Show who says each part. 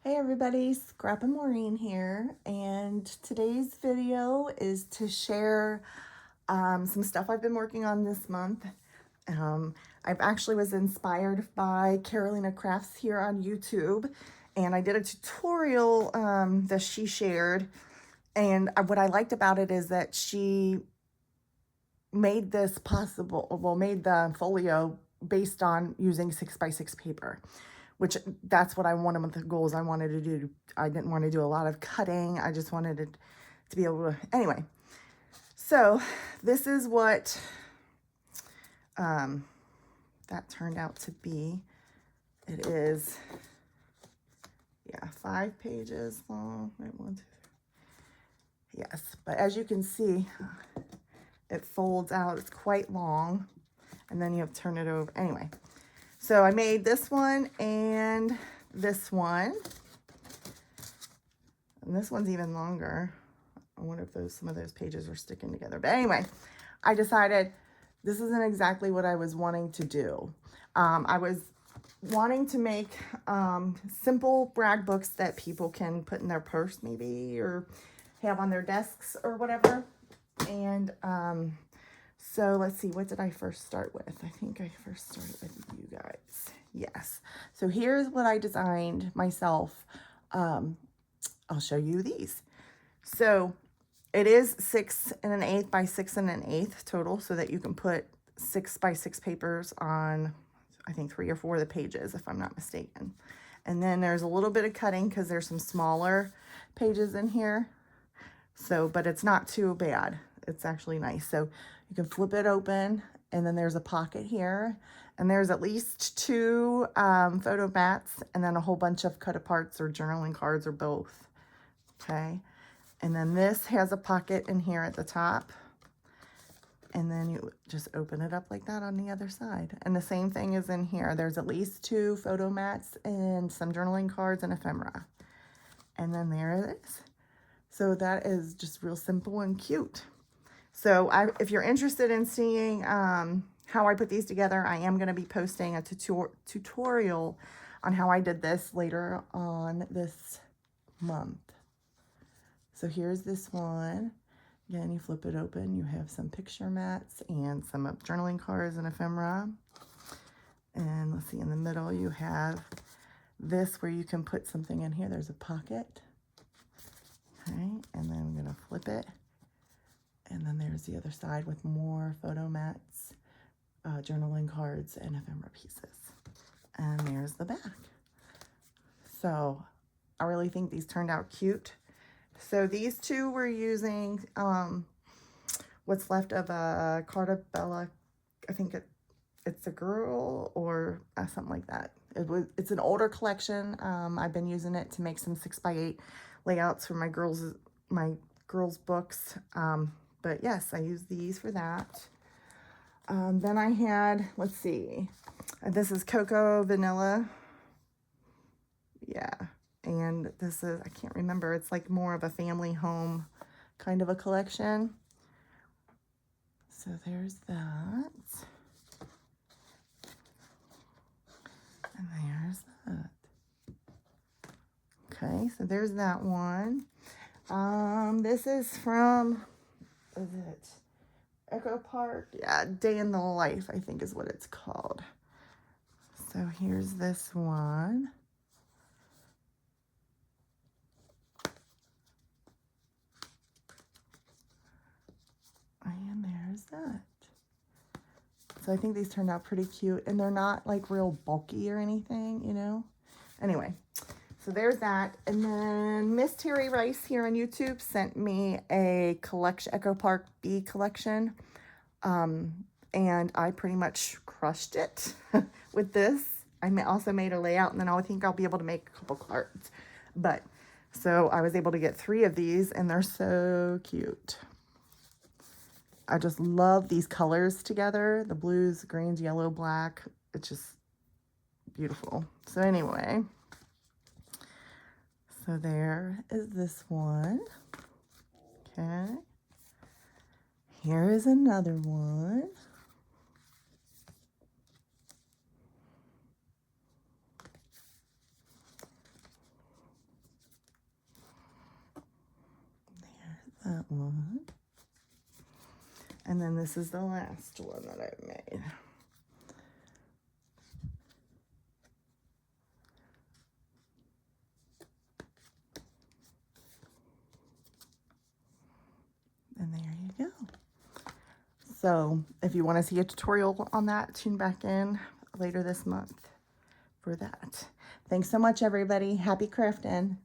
Speaker 1: Hey everybody, Scrap and Maureen here, and today's video is to share some stuff I've been working on this month. I've actually was inspired by Karolina Krafts here on YouTube, and I did a tutorial that she shared, and what I liked about it is that she made this possible, well, made the folio based on using 6x6 paper, which that's what one of the goals I wanted to do. I didn't want to do a lot of cutting. I just wanted it to be able to, anyway. So this is what that turned out to be. It is, yeah, 5 pages long. Wait, 1, 2, 3. Yes, but as you can see, it folds out. It's quite long, and then you have to turn it over. Anyway, so I made this one and this one. And this one's even longer. I wonder if some of those pages are sticking together. But anyway, I decided this isn't exactly what I was wanting to do. I was wanting to make simple brag books that people can put in their purse maybe, or have on their desks or whatever. And so let's see, what did I first start with? I think I first started with you guys. Yes. So here's what I designed myself. I'll show you these. So it is 6 1/8 by 6 1/8 total, so that you can put 6x6 papers on, I think 3 or 4 of the pages, if I'm not mistaken. And then there's a little bit of cutting because there's some smaller pages in here. So, but it's not too bad. It's actually nice. So you can flip it open, and then there's a pocket here, and there's at least 2 photo mats, and then a whole bunch of cut aparts or journaling cards or both. Okay, and then this has a pocket in here at the top, and then you just open it up like that on the other side. And the same thing is in here. There's at least 2 photo mats and some journaling cards and ephemera. And then there it is. So that is just real simple and cute. So if you're interested in seeing how I put these together, I am going to be posting a tutorial on how I did this later on this month. So here's this one. Again, you flip it open, you have some picture mats and some journaling cards and ephemera. And let's see, in the middle you have this where you can put something in here. There's a pocket. Okay, and then I'm gonna flip it. And then there's the other side with more photo mats, journaling cards, and ephemera pieces. And there's the back. So I really think these turned out cute. So these 2 were using what's left of a Carta Bella. I think it's a girl or something like that. It's an older collection. I've been using it to make some 6x8 layouts for my girls books. But yes, I use these for that. Then I had, let's see, this is Cocoa Vanilla. Yeah. And this is, I can't remember, it's like more of a family home kind of a collection. So there's that. And there's that. Okay, so there's that one. This is from, is it Echo Park? Yeah, Day in the Life, I think is what it's called. So here's this one. And there's that. So I think these turned out pretty cute, and they're not like real bulky or anything, you know. Anyway, so there's that. And then Miss Terry Rice here on YouTube sent me a collection, Echo Park Bee collection. And I pretty much crushed it with this. I also made a layout, and then I think I'll be able to make a couple cards. But so I was able to get 3 of these, and they're so cute. I just love these colors together. The blues, greens, yellow, black. It's just beautiful. So anyway, so there is this one. Okay. Here is another one. And then this is the last one that I've made. And there you go. So if you want to see a tutorial on that, tune back in later this month for that. Thanks so much, everybody. Happy crafting.